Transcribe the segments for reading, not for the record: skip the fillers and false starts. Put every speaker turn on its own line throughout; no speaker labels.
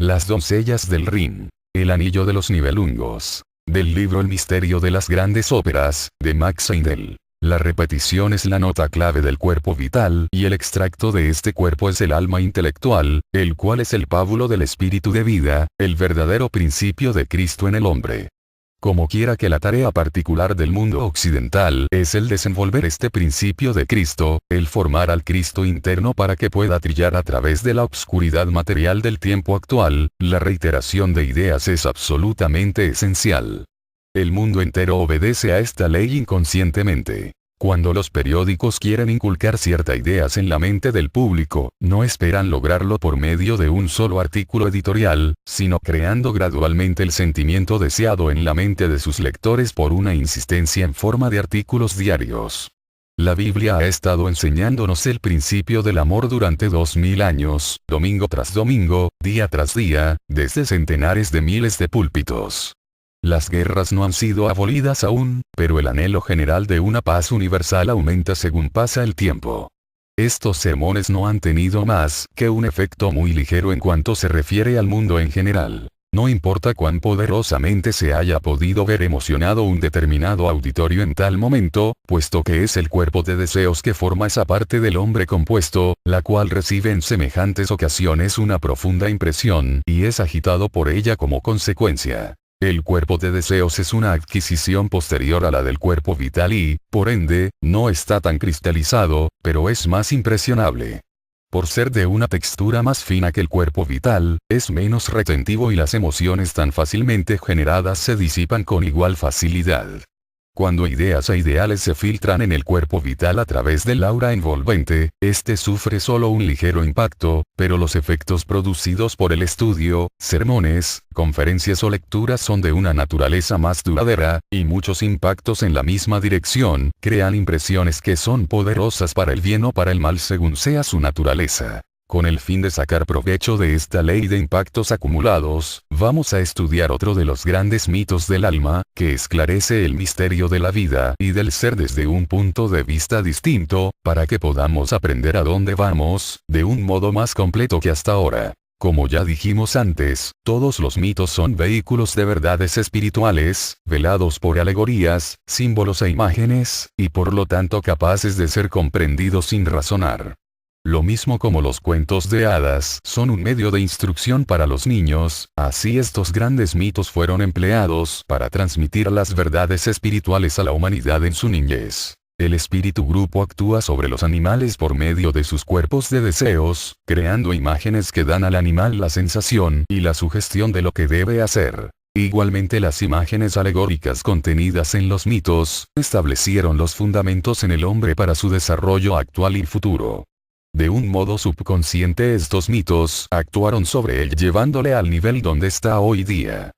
Las doncellas del Rin. El anillo de los Nibelungos. Del libro El misterio de las grandes óperas, de Max Heindel. La repetición es la nota clave del cuerpo vital y el extracto de este cuerpo es el alma intelectual, el cual es el pábulo del espíritu de vida, el verdadero principio de Cristo en el hombre. Como quiera que la tarea particular del mundo occidental es el desenvolver este principio de Cristo, el formar al Cristo interno para que pueda trillar a través de la obscuridad material del tiempo actual, la reiteración de ideas es absolutamente esencial. El mundo entero obedece a esta ley inconscientemente. Cuando los periódicos quieren inculcar ciertas ideas en la mente del público, no esperan lograrlo por medio de un solo artículo editorial, sino creando gradualmente el sentimiento deseado en la mente de sus lectores por una insistencia en forma de artículos diarios. La Biblia ha estado enseñándonos el principio del amor durante 2000 años, domingo tras domingo, día tras día, desde centenares de miles de púlpitos. Las guerras no han sido abolidas aún, pero el anhelo general de una paz universal aumenta según pasa el tiempo. Estos sermones no han tenido más que un efecto muy ligero en cuanto se refiere al mundo en general. No importa cuán poderosamente se haya podido ver emocionado un determinado auditorio en tal momento, puesto que es el cuerpo de deseos que forma esa parte del hombre compuesto, la cual recibe en semejantes ocasiones una profunda impresión y es agitado por ella como consecuencia. El cuerpo de deseos es una adquisición posterior a la del cuerpo vital y, por ende, no está tan cristalizado, pero es más impresionable. Por ser de una textura más fina que el cuerpo vital, es menos retentivo y las emociones tan fácilmente generadas se disipan con igual facilidad. Cuando ideas e ideales se filtran en el cuerpo vital a través del aura envolvente, este sufre solo un ligero impacto, pero los efectos producidos por el estudio, sermones, conferencias o lecturas son de una naturaleza más duradera, y muchos impactos en la misma dirección, crean impresiones que son poderosas para el bien o para el mal según sea su naturaleza. Con el fin de sacar provecho de esta ley de impactos acumulados, vamos a estudiar otro de los grandes mitos del alma, que esclarece el misterio de la vida y del ser desde un punto de vista distinto, para que podamos aprender a dónde vamos, de un modo más completo que hasta ahora. Como ya dijimos antes, todos los mitos son vehículos de verdades espirituales, velados por alegorías, símbolos e imágenes, y por lo tanto capaces de ser comprendidos sin razonar. Lo mismo como los cuentos de hadas son un medio de instrucción para los niños, así estos grandes mitos fueron empleados para transmitir las verdades espirituales a la humanidad en su niñez. El espíritu grupo actúa sobre los animales por medio de sus cuerpos de deseos, creando imágenes que dan al animal la sensación y la sugestión de lo que debe hacer. Igualmente las imágenes alegóricas contenidas en los mitos, establecieron los fundamentos en el hombre para su desarrollo actual y futuro. De un modo subconsciente estos mitos actuaron sobre él llevándole al nivel donde está hoy día.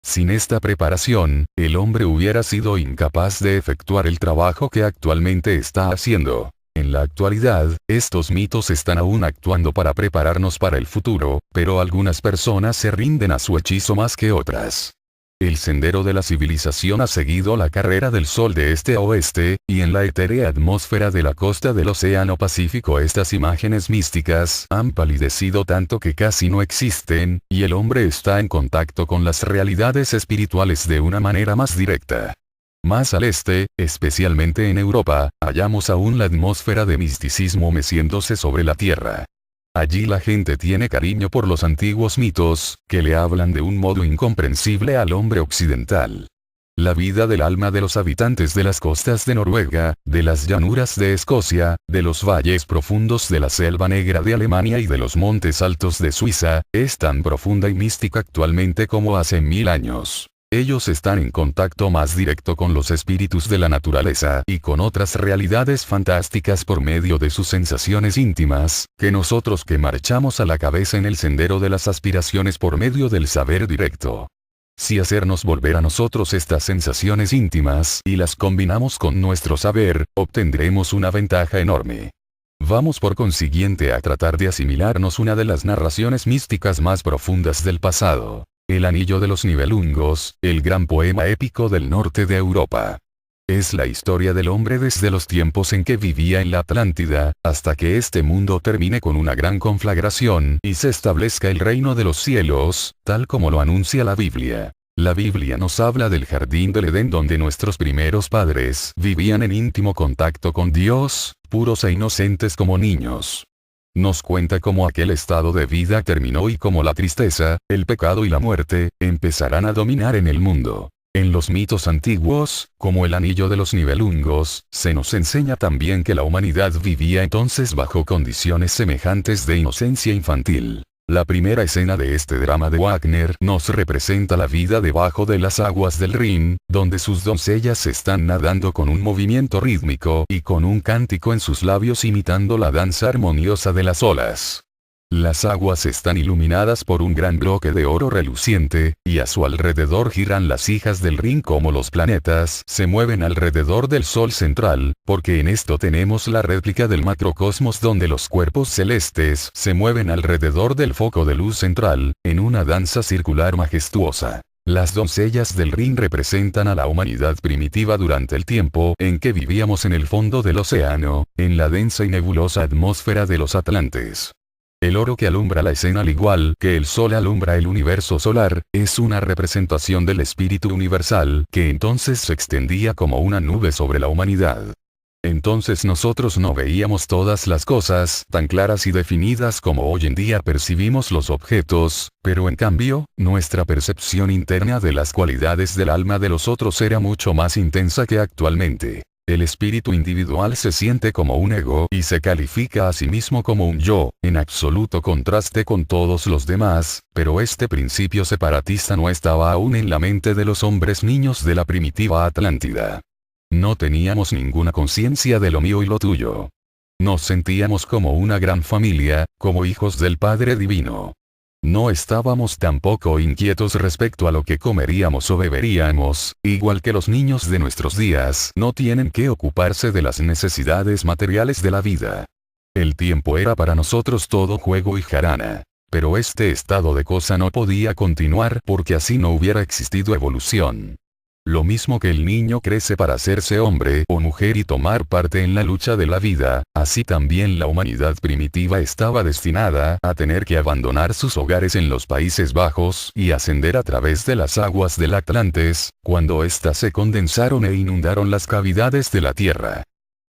Sin esta preparación, el hombre hubiera sido incapaz de efectuar el trabajo que actualmente está haciendo. En la actualidad, estos mitos están aún actuando para prepararnos para el futuro, pero algunas personas se rinden a su hechizo más que otras. El sendero de la civilización ha seguido la carrera del sol de este a oeste, y en la etérea atmósfera de la costa del Océano Pacífico estas imágenes místicas han palidecido tanto que casi no existen, y el hombre está en contacto con las realidades espirituales de una manera más directa. Más al este, especialmente en Europa, hallamos aún la atmósfera de misticismo meciéndose sobre la tierra. Allí la gente tiene cariño por los antiguos mitos, que le hablan de un modo incomprensible al hombre occidental. La vida del alma de los habitantes de las costas de Noruega, de las llanuras de Escocia, de los valles profundos de la selva negra de Alemania y de los montes altos de Suiza, es tan profunda y mística actualmente como hace 1000 años. Ellos están en contacto más directo con los espíritus de la naturaleza y con otras realidades fantásticas por medio de sus sensaciones íntimas, que nosotros que marchamos a la cabeza en el sendero de las aspiraciones por medio del saber directo. Si hacernos volver a nosotros estas sensaciones íntimas y las combinamos con nuestro saber, obtendremos una ventaja enorme. Vamos por consiguiente a tratar de asimilarnos una de las narraciones místicas más profundas del pasado. El anillo de los Nibelungos, el gran poema épico del norte de Europa. Es la historia del hombre desde los tiempos en que vivía en la Atlántida, hasta que este mundo termine con una gran conflagración y se establezca el reino de los cielos, tal como lo anuncia la Biblia. La Biblia nos habla del jardín del Edén donde nuestros primeros padres vivían en íntimo contacto con Dios, puros e inocentes como niños. Nos cuenta cómo aquel estado de vida terminó y cómo la tristeza, el pecado y la muerte, empezarán a dominar en el mundo. En los mitos antiguos, como el anillo de los Nibelungos, se nos enseña también que la humanidad vivía entonces bajo condiciones semejantes de inocencia infantil. La primera escena de este drama de Wagner nos representa la vida debajo de las aguas del Rin, donde sus doncellas están nadando con un movimiento rítmico y con un cántico en sus labios imitando la danza armoniosa de las olas. Las aguas están iluminadas por un gran bloque de oro reluciente, y a su alrededor giran las hijas del Rin como los planetas se mueven alrededor del Sol central, porque en esto tenemos la réplica del macrocosmos donde los cuerpos celestes se mueven alrededor del foco de luz central, en una danza circular majestuosa. Las doncellas del Rin representan a la humanidad primitiva durante el tiempo en que vivíamos en el fondo del océano, en la densa y nebulosa atmósfera de los Atlantes. El oro que alumbra la escena al igual que el sol alumbra el universo solar, es una representación del espíritu universal que entonces se extendía como una nube sobre la humanidad. Entonces nosotros no veíamos todas las cosas tan claras y definidas como hoy en día percibimos los objetos, pero en cambio, nuestra percepción interna de las cualidades del alma de los otros era mucho más intensa que actualmente. El espíritu individual se siente como un ego y se califica a sí mismo como un yo, en absoluto contraste con todos los demás, pero este principio separatista no estaba aún en la mente de los hombres niños de la primitiva Atlántida. No teníamos ninguna conciencia de lo mío y lo tuyo. Nos sentíamos como una gran familia, como hijos del Padre Divino. No estábamos tampoco inquietos respecto a lo que comeríamos o beberíamos, igual que los niños de nuestros días no tienen que ocuparse de las necesidades materiales de la vida. El tiempo era para nosotros todo juego y jarana. Pero este estado de cosa no podía continuar porque así no hubiera existido evolución. Lo mismo que el niño crece para hacerse hombre o mujer y tomar parte en la lucha de la vida, así también la humanidad primitiva estaba destinada a tener que abandonar sus hogares en los Países Bajos y ascender a través de las aguas del Atlantes, cuando éstas se condensaron e inundaron las cavidades de la Tierra.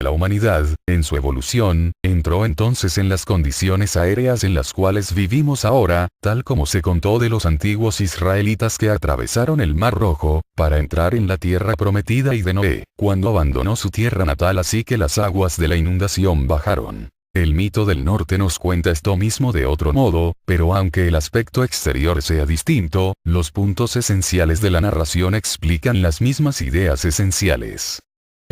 La humanidad, en su evolución, entró entonces en las condiciones aéreas en las cuales vivimos ahora, tal como se contó de los antiguos israelitas que atravesaron el Mar Rojo, para entrar en la tierra prometida y de Noé, cuando abandonó su tierra natal así que las aguas de la inundación bajaron. El mito del norte nos cuenta esto mismo de otro modo, pero aunque el aspecto exterior sea distinto, los puntos esenciales de la narración explican las mismas ideas esenciales.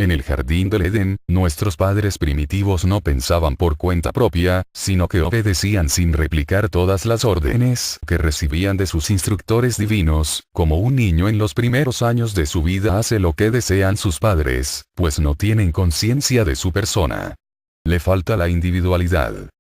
En el jardín del Edén, nuestros padres primitivos no pensaban por cuenta propia, sino que obedecían sin replicar todas las órdenes que recibían de sus instructores divinos, como un niño en los primeros años de su vida hace lo que desean sus padres, pues no tienen conciencia de su persona. Le falta la individualidad.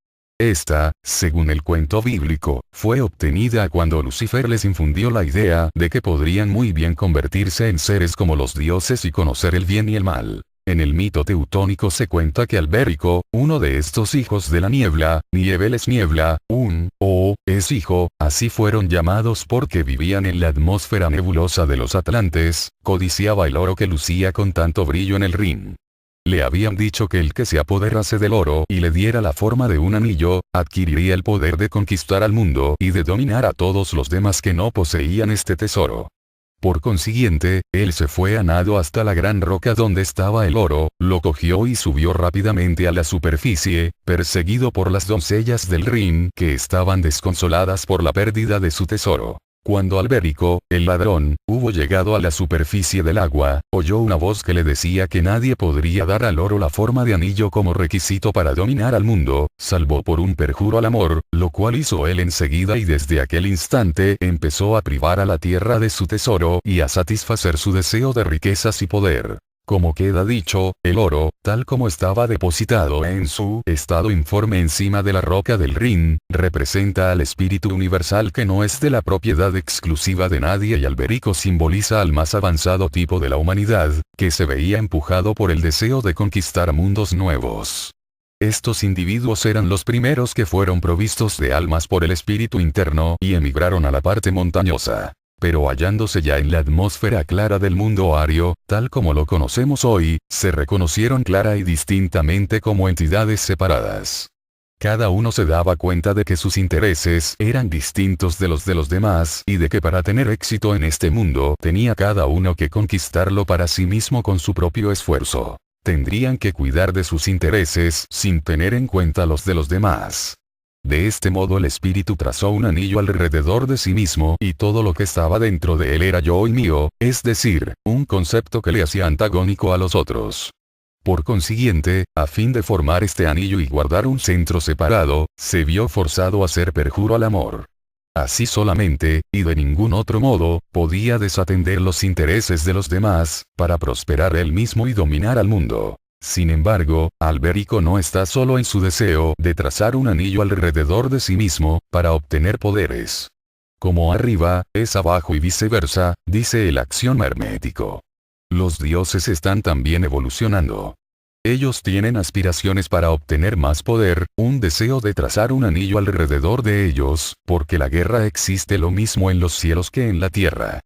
Esta, según el cuento bíblico, fue obtenida cuando Lucifer les infundió la idea de que podrían muy bien convertirse en seres como los dioses y conocer el bien y el mal. En el mito teutónico se cuenta que Albérico, uno de estos hijos de la niebla, Niebel es niebla, es hijo, así fueron llamados porque vivían en la atmósfera nebulosa de los Atlantes, codiciaba el oro que lucía con tanto brillo en el Rin. Le habían dicho que el que se apoderase del oro y le diera la forma de un anillo, adquiriría el poder de conquistar al mundo y de dominar a todos los demás que no poseían este tesoro. Por consiguiente, él se fue a nado hasta la gran roca donde estaba el oro, lo cogió y subió rápidamente a la superficie, perseguido por las doncellas del Rin que estaban desconsoladas por la pérdida de su tesoro. Cuando Albérico, el ladrón, hubo llegado a la superficie del agua, oyó una voz que le decía que nadie podría dar al oro la forma de anillo como requisito para dominar al mundo, salvo por un perjuro al amor, lo cual hizo él enseguida y desde aquel instante empezó a privar a la tierra de su tesoro y a satisfacer su deseo de riquezas y poder. Como queda dicho, el oro, tal como estaba depositado en su estado informe encima de la roca del Rin, representa al espíritu universal que no es de la propiedad exclusiva de nadie, y Alberico simboliza al más avanzado tipo de la humanidad, que se veía empujado por el deseo de conquistar mundos nuevos. Estos individuos eran los primeros que fueron provistos de almas por el espíritu interno y emigraron a la parte montañosa. Pero hallándose ya en la atmósfera clara del mundo ario, tal como lo conocemos hoy, se reconocieron clara y distintamente como entidades separadas. Cada uno se daba cuenta de que sus intereses eran distintos de los demás y de que para tener éxito en este mundo tenía cada uno que conquistarlo para sí mismo con su propio esfuerzo. Tendrían que cuidar de sus intereses sin tener en cuenta los de los demás. De este modo el espíritu trazó un anillo alrededor de sí mismo y todo lo que estaba dentro de él era yo y mío, es decir, un concepto que le hacía antagónico a los otros. Por consiguiente, a fin de formar este anillo y guardar un centro separado, se vio forzado a hacer perjuro al amor. Así solamente, y de ningún otro modo, podía desatender los intereses de los demás, para prosperar él mismo y dominar al mundo. Sin embargo, Alberico no está solo en su deseo de trazar un anillo alrededor de sí mismo, para obtener poderes. Como arriba, es abajo y viceversa, dice el axioma hermético. Los dioses están también evolucionando. Ellos tienen aspiraciones para obtener más poder, un deseo de trazar un anillo alrededor de ellos, porque la guerra existe lo mismo en los cielos que en la tierra.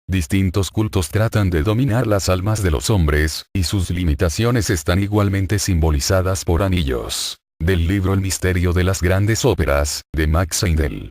Distintos cultos tratan de dominar las almas de los hombres, y sus limitaciones están igualmente simbolizadas por anillos. Del libro El misterio de las grandes óperas, de Max Heindel.